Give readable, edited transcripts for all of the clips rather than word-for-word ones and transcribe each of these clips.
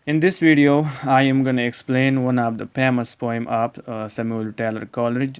In this video, I am going to explain one of the famous poem of Samuel Taylor Coleridge,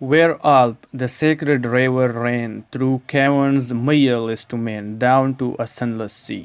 Where Alp, the sacred river, ran through caverns measureless to men down to a sunless sea.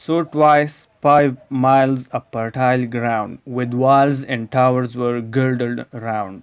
So twice 5 miles of fertile ground with walls and towers were girdled round.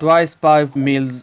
twice 5 miles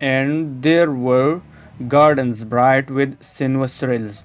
And there were gardens bright with sinwasrills.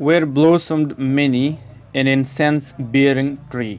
Where blossomed many an incense bearing tree.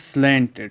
slanted.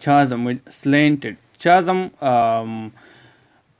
chasm which slanted. chasm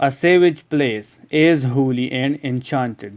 A savage place is holy and enchanted.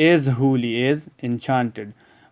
is holy is enchanted.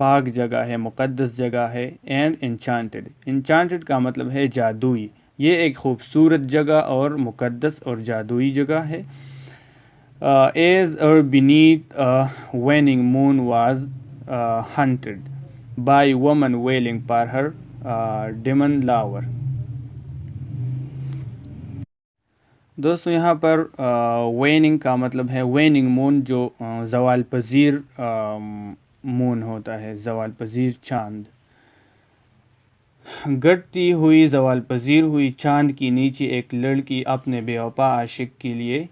پاک جگہ ہے، مقدس جگہ ہے. And انچانٹڈ، انچانٹڈ کا مطلب ہے جادوئی. یہ ایک خوبصورت جگہ اور مقدس اور جادوئی جگہ ہے. As beneath a waning moon was hunted by woman wailing for her demon lover. دوستو یہاں پر ویننگ کا مطلب ہے ویننگ مون، جو زوال پذیر مون ہوتا ہے، زوال پذیر چاند. گڑتی ہوئی زوال پذیر ہوئی چاند کے نیچے ایک لڑکی اپنے بے وفا عاشق کے لیے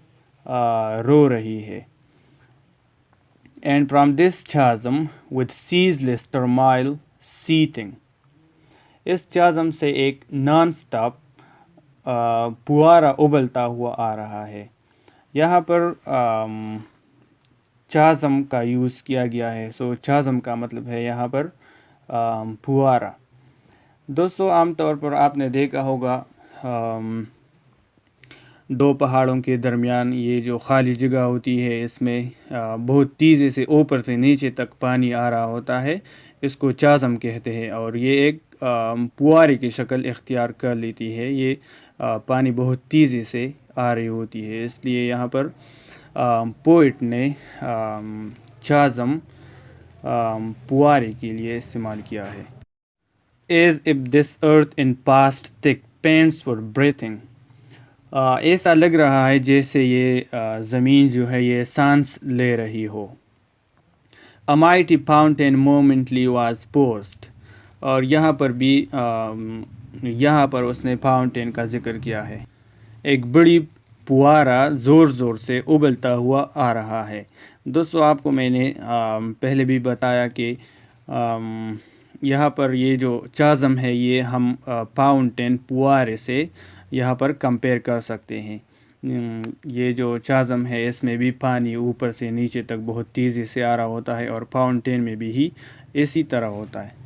رو رہی ہے. And from this chasm with ceaseless turmoil seething. اس چازم سے ایک نان سٹاپ پوارا ابلتا ہوا آ رہا ہے. یہاں پر چازم کا یوز کیا گیا ہے. سو چازم کا مطلب ہے یہاں پر پوارا. دوستو عام طور پر آپ نے دیکھا ہوگا دو پہاڑوں کے درمیان یہ جو خالی جگہ ہوتی ہے، اس میں بہت تیزی سے اوپر سے نیچے تک پانی آ رہا ہوتا ہے. اس کو چازم کہتے ہیں، اور یہ ایک پوارے کی شکل اختیار کر لیتی ہے. یہ پانی بہت تیزی سے آ رہی ہوتی ہے، اس لیے یہاں پر پوئٹ نے چازم پوارے کے لیے استعمال کیا ہے. As if this earth in past thick pants for breathing. ایسا لگ رہا ہے جیسے یہ زمین جو ہے یہ سانس لے رہی ہو. A mighty fountain momently was burst. اور یہاں پر بھی یہاں پر اس نے فاؤنٹین کا ذکر کیا ہے. ایک بڑی پوارا زور زور سے ابلتا ہوا آ رہا ہے. دوستو آپ کو میں نے پہلے بھی بتایا کہ یہاں پر یہ جو چازم ہے یہ ہم فاؤنٹین پوارے سے یہاں پر کمپیئر کر سکتے ہیں. یہ جو چازم ہے اس میں بھی پانی اوپر سے نیچے تک بہت تیزی سے آ رہا ہوتا ہے، اور فاؤنٹین میں بھی ہی اسی طرح ہوتا ہے.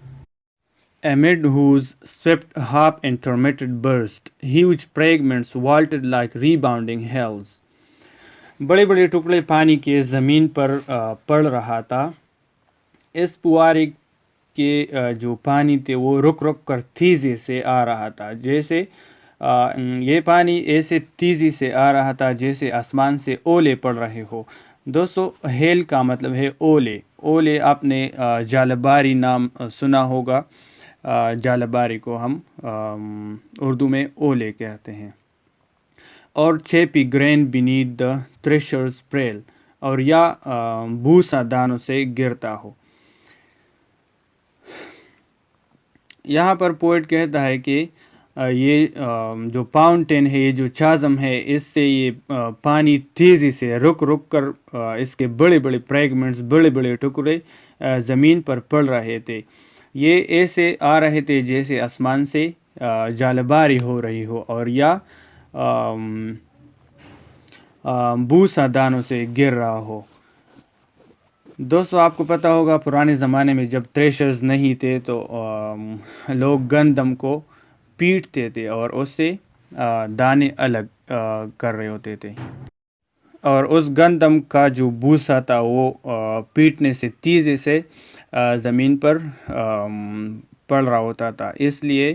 Amid whose swift half intermittent burst, huge fragments vaulted like rebounding hells. بڑے بڑے ٹکڑے پانی کے زمین پر پڑ رہا تھا. اس پوارے کے جو پانی تھے وہ رک رک کر تیزی سے آ رہا تھا، جیسے یہ پانی ایسے تیزی سے آ رہا تھا جیسے آسمان سے اولے پڑ رہے ہو. دوستو ہیل کا مطلب ہے اولے. اولے آپ نے جالباری نام سنا ہوگا. جالباری کو ہم اردو میں اولے کہتے ہیں. اور چھیپی گرین بینیتھ دا تھریشرز پریل، اور یا بھوسا دانوں سے گرتا ہو. یہاں پر پوئٹ کہتا ہے کہ یہ جو فاؤنٹین ہے، یہ جو چازم ہے، اس سے یہ پانی تیزی سے رک رک کر اس کے بڑے بڑے فریگمنٹس، بڑے بڑے ٹکڑے زمین پر پڑ رہے تھے. یہ ایسے آ رہے تھے جیسے آسمان سے جالباری ہو رہی ہو، اور یا بوسا دانوں سے گر رہا ہو. دوستو آپ کو پتہ ہوگا پرانے زمانے میں جب تھریشرز نہیں تھے تو لوگ گندم کو پیٹتے تھے اور اس سے دانے الگ کر رہے ہوتے تھے، اور اس گندم کا جو بوسا تھا وہ پیٹنے سے تیزی سے زمین پر پڑ رہا ہوتا تھا. اس لیے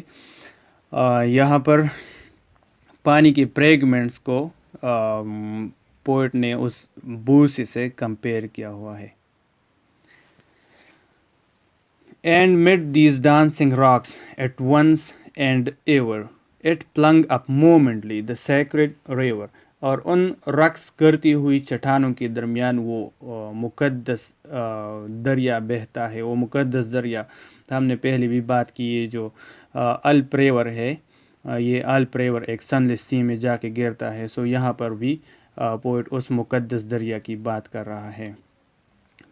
یہاں پر پانی کے فریگمنٹس کو پوئٹ نے اس بوسے سے کمپیئر کیا ہوا ہے. And mid these dancing rocks at once and ever, it flung up momently the sacred river. اور ان رقص کرتی ہوئی چٹانوں کے درمیان وہ مقدس دریا بہتا ہے. وہ مقدس دریا ہم نے پہلے بھی بات کی، یہ جو الپ ریور ہے، یہ الپ ریور ایک سنلیس سی میں جا کے گرتا ہے. سو یہاں پر بھی پوئٹ اس مقدس دریا کی بات کر رہا ہے.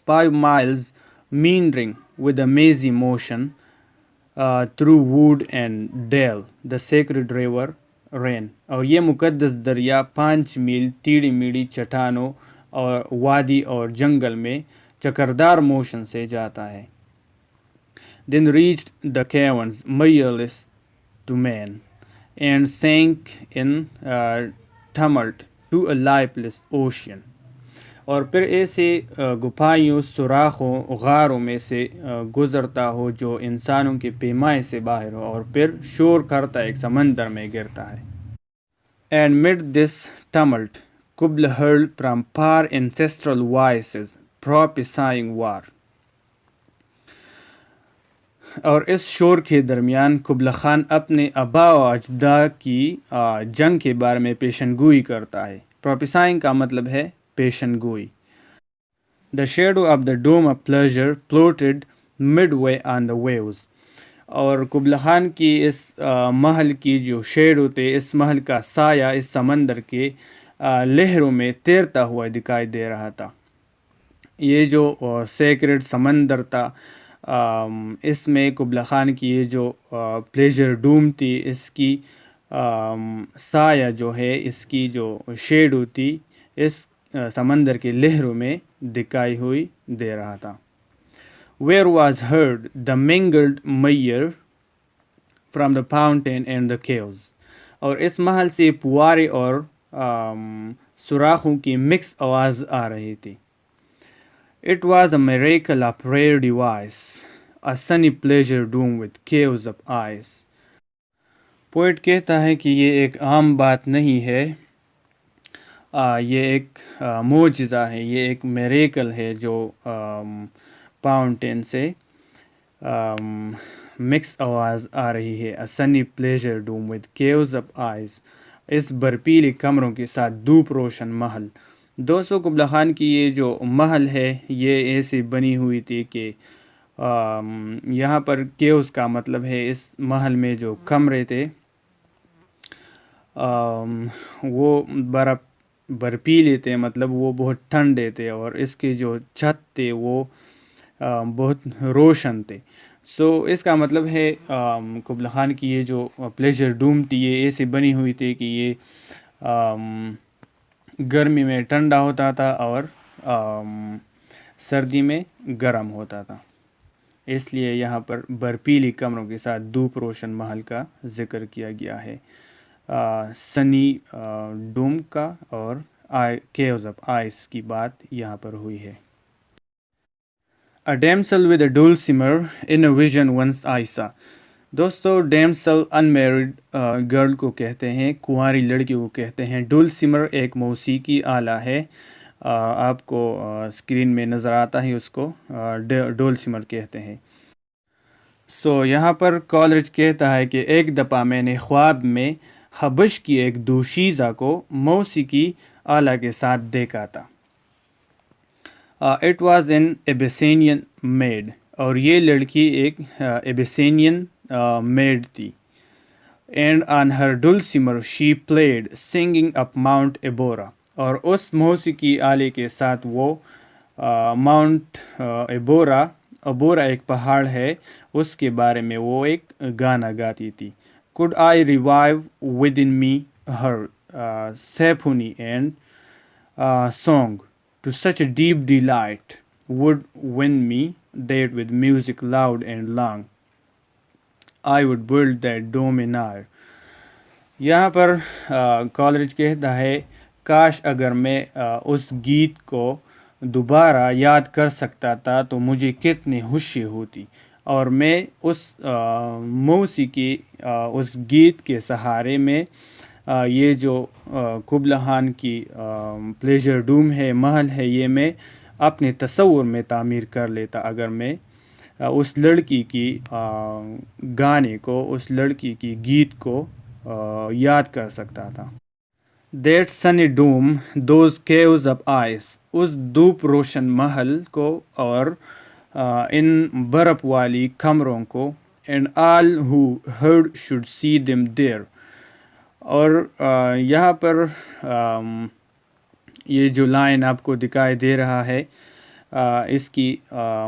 5 miles meandering with a mazy motion through wood and dale, the sacred river ran. اور یہ مقدس دریا 5 میل ٹیڑھی میڑھی چٹانوں اور وادی اور جنگل میں چکردار موشن سے جاتا ہے. Then reached the caverns measureless to man, and sank in tumult to a lifeless ocean. اور پھر ایسے گپھائیوں سوراخوں غاروں میں سے گزرتا ہو جو انسانوں کے پیمائے سے باہر ہو، اور پھر شور کرتا ایک سمندر میں گرتا ہے. And mid this tumult, Kubla heard from far ancestral voices prophesying war. اور اس شور کے درمیان قبلہ خان اپنے آبا و اجداد کی جنگ کے بارے میں پیشن گوئی کرتا ہے. پروپیسائنگ کا مطلب ہے پیشن گوئی. The shadow of the dome of pleasure floated midway on the waves. اور قبلہ خان کی اس محل کی جو شیڈو تھے، اس محل کا سایہ اس سمندر کے لہروں میں تیرتا ہوا دکھائی دے رہا تھا. یہ جو سیکرڈ سمندر تھا، اس میں قبلہ خان کی یہ جو پلیجر ڈوم تھی، اس کی سایہ جو ہے، اس کی جو شیڈو تھی، اس سمندر کے لہروں میں دکھائی ہوئی دے رہا تھا. Where was heard the mingled murmur from the fountain and the caves. اور اس محل سے پوارے اور سوراخوں کی مکس آواز آ رہی تھی. It was a miracle of rare device, a sunny pleasure dome with caves of ice. Poet کہتا ہے کہ یہ ایک عام بات نہیں ہے، یہ ایک معجزہ ہے، یہ ایک میریکل ہے جو فاؤنٹین سے مکس آواز آ رہی ہے. A sunny pleasure dome with caves of ice. اس برفیلی کمروں کے ساتھ دھوپ روشن محل. دوستو، قبلہ خان کی یہ جو محل ہے یہ ایسی بنی ہوئی تھی کہ یہاں پر کیوز کا مطلب ہے اس محل میں جو کمرے تھے وہ برفیلے تھے، مطلب وہ بہت ٹھنڈے تھے، اور اس کے جو چھت تھے وہ بہت روشن تھے. اس کا مطلب ہے قبلہ خان کی یہ جو پلیجر ڈوم تھی یہ ایسی بنی ہوئی تھی کہ یہ گرمی میں ٹھنڈا ہوتا تھا اور سردی میں گرم ہوتا تھا. اس لیے یہاں پر برفیلی کمروں کے ساتھ دھوپ روشن محل کا ذکر کیا گیا ہے. سنی ڈوم کا اور کیوز آف آئس کی بات یہاں پر ہوئی ہے. A damsel with a dulcimer in a vision once I saw. دوستو، ڈیمسل انمیرڈ گرل کو کہتے ہیں، کنواری لڑکی کو کہتے ہیں. ڈولسیمر ایک موسیقی آلہ ہے، آپ کو اسکرین میں نظر آتا ہے، اس کو ڈولسیمر کہتے ہیں. یہاں پر کالرج کہتا ہے کہ ایک دفعہ میں نے خواب میں حبش کی ایک دوشیزہ کو موسیقی آلہ کے ساتھ دیکھا تھا. It was an Abyssinian maid. اور یہ لڑکی ایک Abyssinian maid تھی. And on her dulcimer she played singing up Mount Ebora. اور اس موسیقی آلے کے ساتھ وہ ماؤنٹ ابورا ایک پہاڑ ہے، اس کے بارے میں وہ ایک گانا گاتی تھی. Could I revive within me her symphony and song to such a deep delight would win me that with music loud and long I would build that dome in air. یہاں پر کالرج کہتا ہے، کاش اگر میں اس گیت کو دوبارہ یاد کر سکتا تھا تو مجھے کتنی خوشی ہوتی، اور میں اس موسیقی اس گیت کے سہارے میں یہ جو قبلہ خان کی پلیجر ڈوم ہے، محل ہے، یہ میں اپنے تصور میں تعمیر کر لیتا اگر میں اس لڑکی کی گانے کو، اس لڑکی کی گیت کو یاد کر سکتا تھا. That sunny dome, those caves of ice. اس دھوپ روشن محل کو اور ان برف والی کمروں کو. And all who heard should see them there. اور یہاں پر یہ جو لائن آپ کو دکھائی دے رہا ہے اس کی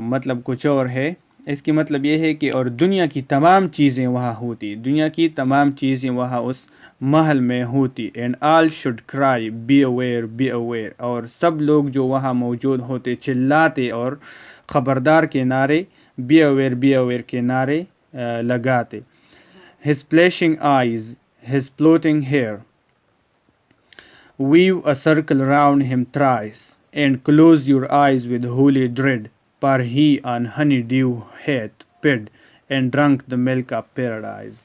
مطلب کچھ اور ہے. اس کی مطلب یہ ہے کہ اور دنیا کی تمام چیزیں وہاں ہوتی، دنیا کی تمام چیزیں وہاں اس محل میں ہوتی. And all should cry be aware be aware. اور سب لوگ جو وہاں موجود ہوتے چلاتے اور خبردار کے نعرے be aware کے نعرے لگاتے. His flashing eyes, his floating hair weave a circle round him thrice. and close your eyes with holy dread, for he on honeydew hath fed and drunk the milk of paradise.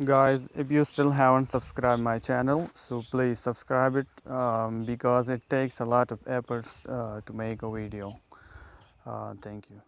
Guys, if you still haven't subscribed my channel, so please subscribe it because it takes a lot of efforts to make a video. Thank you.